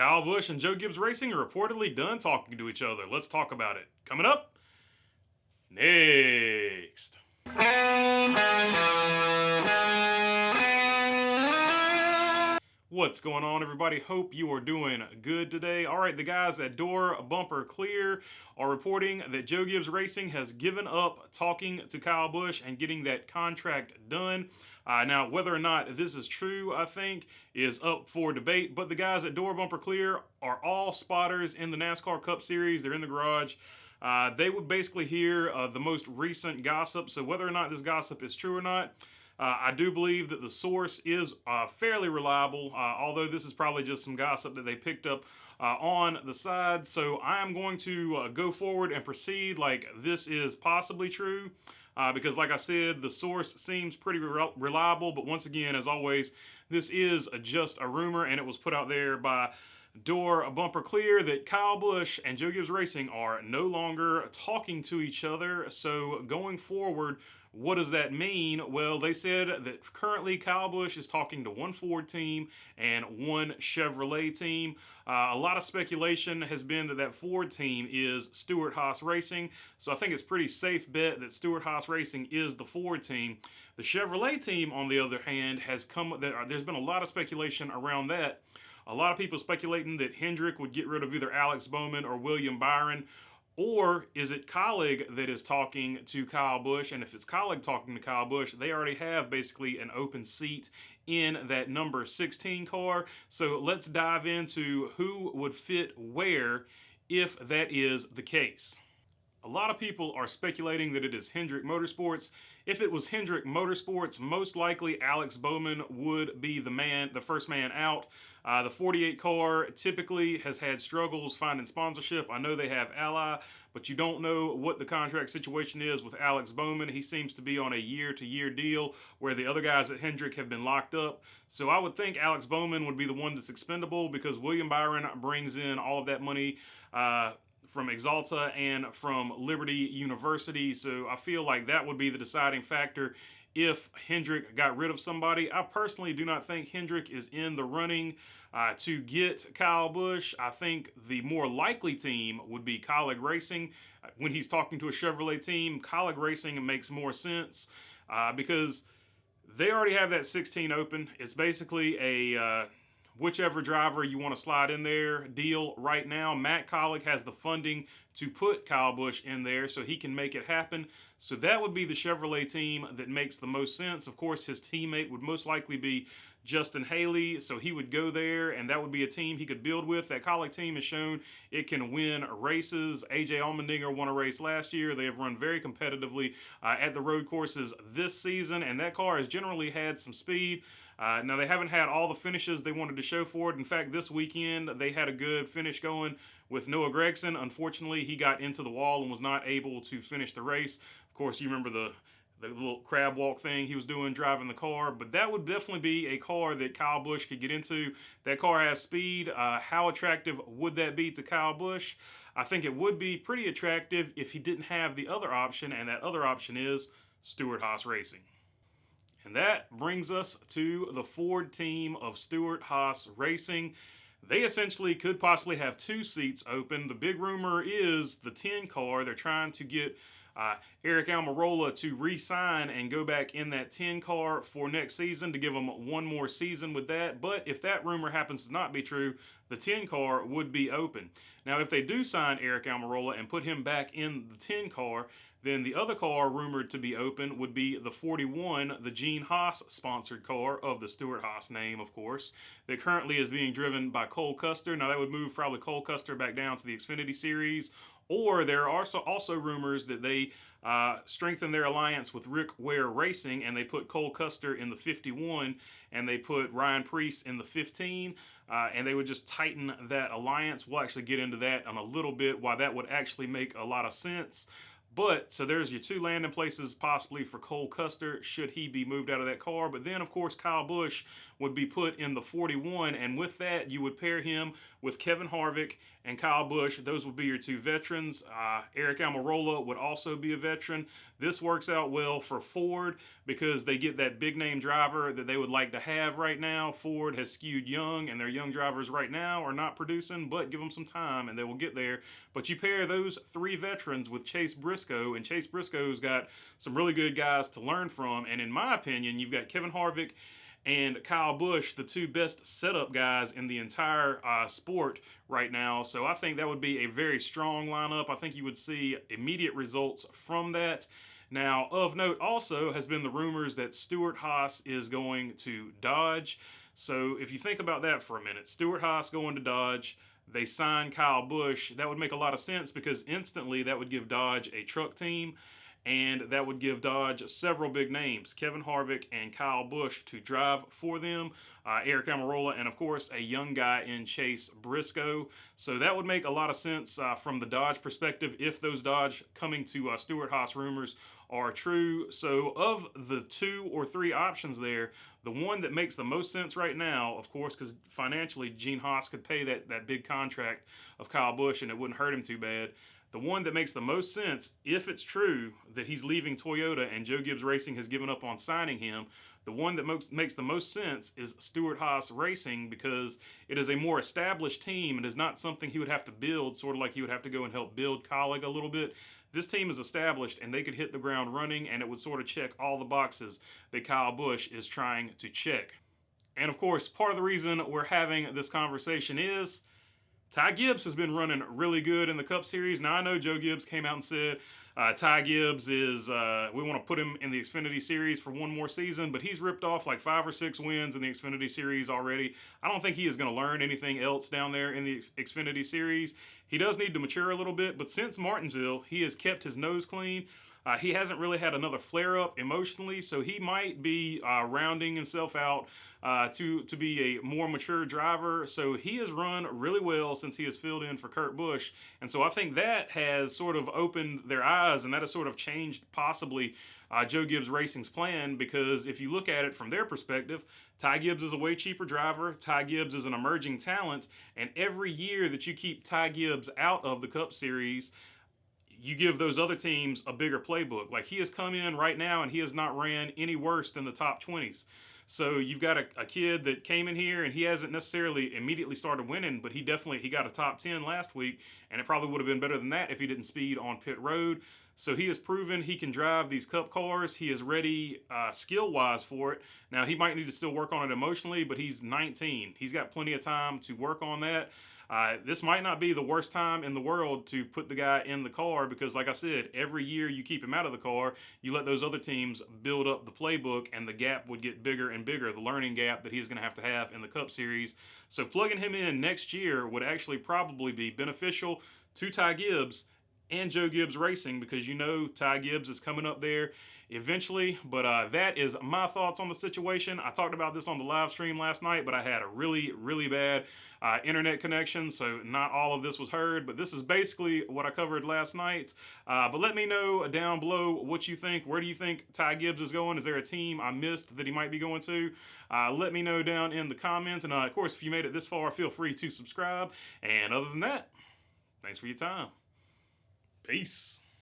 Kyle Busch and Joe Gibbs Racing are reportedly done talking to each other. Let's talk about it. Coming up next. What's going on, everybody? Hope you are doing good today. All right, the guys at Door Bumper Clear are reporting that Joe Gibbs Racing has given up talking to Kyle Busch and getting that contract done. Now, whether or not this is true, I think, is up for debate. But the guys at Door Bumper Clear are all spotters in the NASCAR Cup Series. They're in the garage. They would basically hear the most recent gossip. So whether or not this gossip is true or not, I do believe that the source is fairly reliable, although this is probably just some gossip that they picked up on the side. So I am going to go forward and proceed like this is possibly true. Because like I said, the source seems pretty reliable. But once again, as always, this is just a rumor, and it was put out there by Door Bumper Clear that Kyle Busch and Joe Gibbs Racing are no longer talking to each other. So going forward, what does that mean? Well, they said that currently Kyle Busch is talking to one Ford team and one Chevrolet team. A lot of speculation has been that that Ford team is Stewart-Haas Racing. So I think it's pretty safe bet that Stewart-Haas Racing is the Ford team. The Chevrolet team, on the other hand, there's been a lot of speculation around that. A lot of people speculating that Hendrick would get rid of either Alex Bowman or William Byron. Or is it Kaulig that is talking to Kyle Busch? And if it's Kaulig talking to Kyle Busch, they already have basically an open seat in that number 16 car. So let's dive into who would fit where if that is the case. A lot of people are speculating that it is Hendrick Motorsports. If it was Hendrick Motorsports, most likely Alex Bowman would be the first man out. The 48 car typically has had struggles finding sponsorship. I know they have Ally, but you don't know what the contract situation is with Alex Bowman. He seems to be on a year-to-year deal where the other guys at Hendrick have been locked up. So I would think Alex Bowman would be the one that's expendable because William Byron brings in all of that money from Axalta and from Liberty University. So I feel like that would be the deciding factor if Hendrick got rid of somebody. I personally do not think Hendrick is in the running to get Kyle Busch. I think the more likely team would be Kaulig Racing. When he's talking to a Chevrolet team, Kaulig Racing makes more sense because they already have that 16 open. It's basically a whichever driver you want to slide in there deal right now. Matt Kaulig has the funding to put Kyle Busch in there so he can make it happen. So that would be the Chevrolet team that makes the most sense. Of course, his teammate would most likely be Justin Haley, so he would go there, and that would be a team he could build with. That Kaulig team has shown it can win races. AJ Allmendinger won a race last year. They have run very competitively at the road courses this season, and that car has generally had some speed. Now, they haven't had all the finishes they wanted to show for it. In fact, this weekend, they had a good finish going with Noah Gragson. Unfortunately, he got into the wall and was not able to finish the race. Of course, you remember the little crab walk thing he was doing driving the car. But that would definitely be a car that Kyle Busch could get into. That car has speed. How attractive would that be to Kyle Busch? I think it would be pretty attractive if he didn't have the other option, and that other option is Stewart-Haas Racing. And that brings us to the Ford team of Stewart-Haas Racing. They essentially could possibly have two seats open. The big rumor is the 10 car. They're trying to get Aric Almirola to re-sign and go back in that 10 car for next season to give him one more season with that. But if that rumor happens to not be true, the 10 car would be open. Now, if they do sign Aric Almirola and put him back in the 10 car, then the other car rumored to be open would be the 41, the Gene Haas sponsored car of the Stewart-Haas name, of course, that currently is being driven by Cole Custer. Now, that would move probably Cole Custer back down to the Xfinity Series. Or there are also rumors that they strengthen their alliance with Rick Ware Racing, and they put Cole Custer in the 51, and they put Ryan Preece in the 15, and they would just tighten that alliance. We'll actually get into that in a little bit, why that would actually make a lot of sense. But, so there's your two landing places possibly for Cole Custer should he be moved out of that car. But then, of course, Kyle Busch would be put in the 41. And with that, you would pair him with Kevin Harvick and Kyle Busch. Those would be your two veterans. Aric Almirola would also be a veteran. This works out well for Ford because they get that big name driver that they would like to have right now. Ford has skewed young, and their young drivers right now are not producing, but give them some time and they will get there. But you pair those three veterans with Chase Briscoe, and Chase Briscoe's got some really good guys to learn from. And in my opinion, you've got Kevin Harvick and Kyle Busch, the two best setup guys in the entire sport right now. So I think that would be a very strong lineup. I think you would see immediate results from that. Now, of note also has been the rumors that Stewart-Haas is going to Dodge. So if you think about that for a minute, Stewart-Haas going to Dodge, they sign Kyle Busch, that would make a lot of sense because instantly that would give Dodge a truck team, and that would give Dodge several big names, Kevin Harvick and Kyle Busch, to drive for them, Aric Almirola, and of course a young guy in Chase Briscoe. So that would make a lot of sense from the Dodge perspective if those Dodge coming to Stewart-Haas rumors are true. So of the two or three options there, the one that makes the most sense right now, of course, because financially Gene Haas could pay that big contract of Kyle Busch and it wouldn't hurt him too bad. The one that makes the most sense, if it's true that he's leaving Toyota and Joe Gibbs Racing has given up on signing him, the one that makes the most sense is Stewart-Haas Racing because it is a more established team and is not something he would have to build, sort of like he would have to go and help build Kaulig a little bit. This team is established and they could hit the ground running and it would sort of check all the boxes that Kyle Busch is trying to check. And of course, part of the reason we're having this conversation is Ty Gibbs has been running really good in the Cup Series. Now, I know Joe Gibbs came out and said Ty Gibbs is, we want to put him in the Xfinity Series for one more season, but he's ripped off like 5 or 6 wins in the Xfinity Series already. I don't think he is going to learn anything else down there in the Xfinity Series. He does need to mature a little bit, but since Martinsville, he has kept his nose clean. He hasn't really had another flare-up emotionally, so he might be rounding himself out to be a more mature driver. So he has run really well since he has filled in for Kurt Busch. And so I think that has sort of opened their eyes, and that has sort of changed possibly Joe Gibbs Racing's plan, because if you look at it from their perspective, Ty Gibbs is a way cheaper driver. Ty Gibbs is an emerging talent, and every year that you keep Ty Gibbs out of the Cup Series, you give those other teams a bigger playbook. Like, he has come in right now and he has not ran any worse than the top 20s. So you've got a kid that came in here and he hasn't necessarily immediately started winning, but he got a top 10 last week, and it probably would have been better than that if he didn't speed on pit road. So he has proven he can drive these Cup cars. He is ready skill-wise for it. Now, he might need to still work on it emotionally, but he's 19. He's got plenty of time to work on that. This might not be the worst time in the world to put the guy in the car because, like I said, every year you keep him out of the car, you let those other teams build up the playbook, and the gap would get bigger and bigger, the learning gap that he's going to have in the Cup Series. So plugging him in next year would actually probably be beneficial to Ty Gibbs and Joe Gibbs Racing, because you know Ty Gibbs is coming up there eventually. But that is my thoughts on the situation. I talked about this on the live stream last night, but I had a really, really bad internet connection, so not all of this was heard. But this is basically what I covered last night. But let me know down below what you think. Where do you think Ty Gibbs is going? Is there a team I missed that he might be going to? Let me know down in the comments. And of course, if you made it this far, feel free to subscribe. And other than that, thanks for your time. Peace.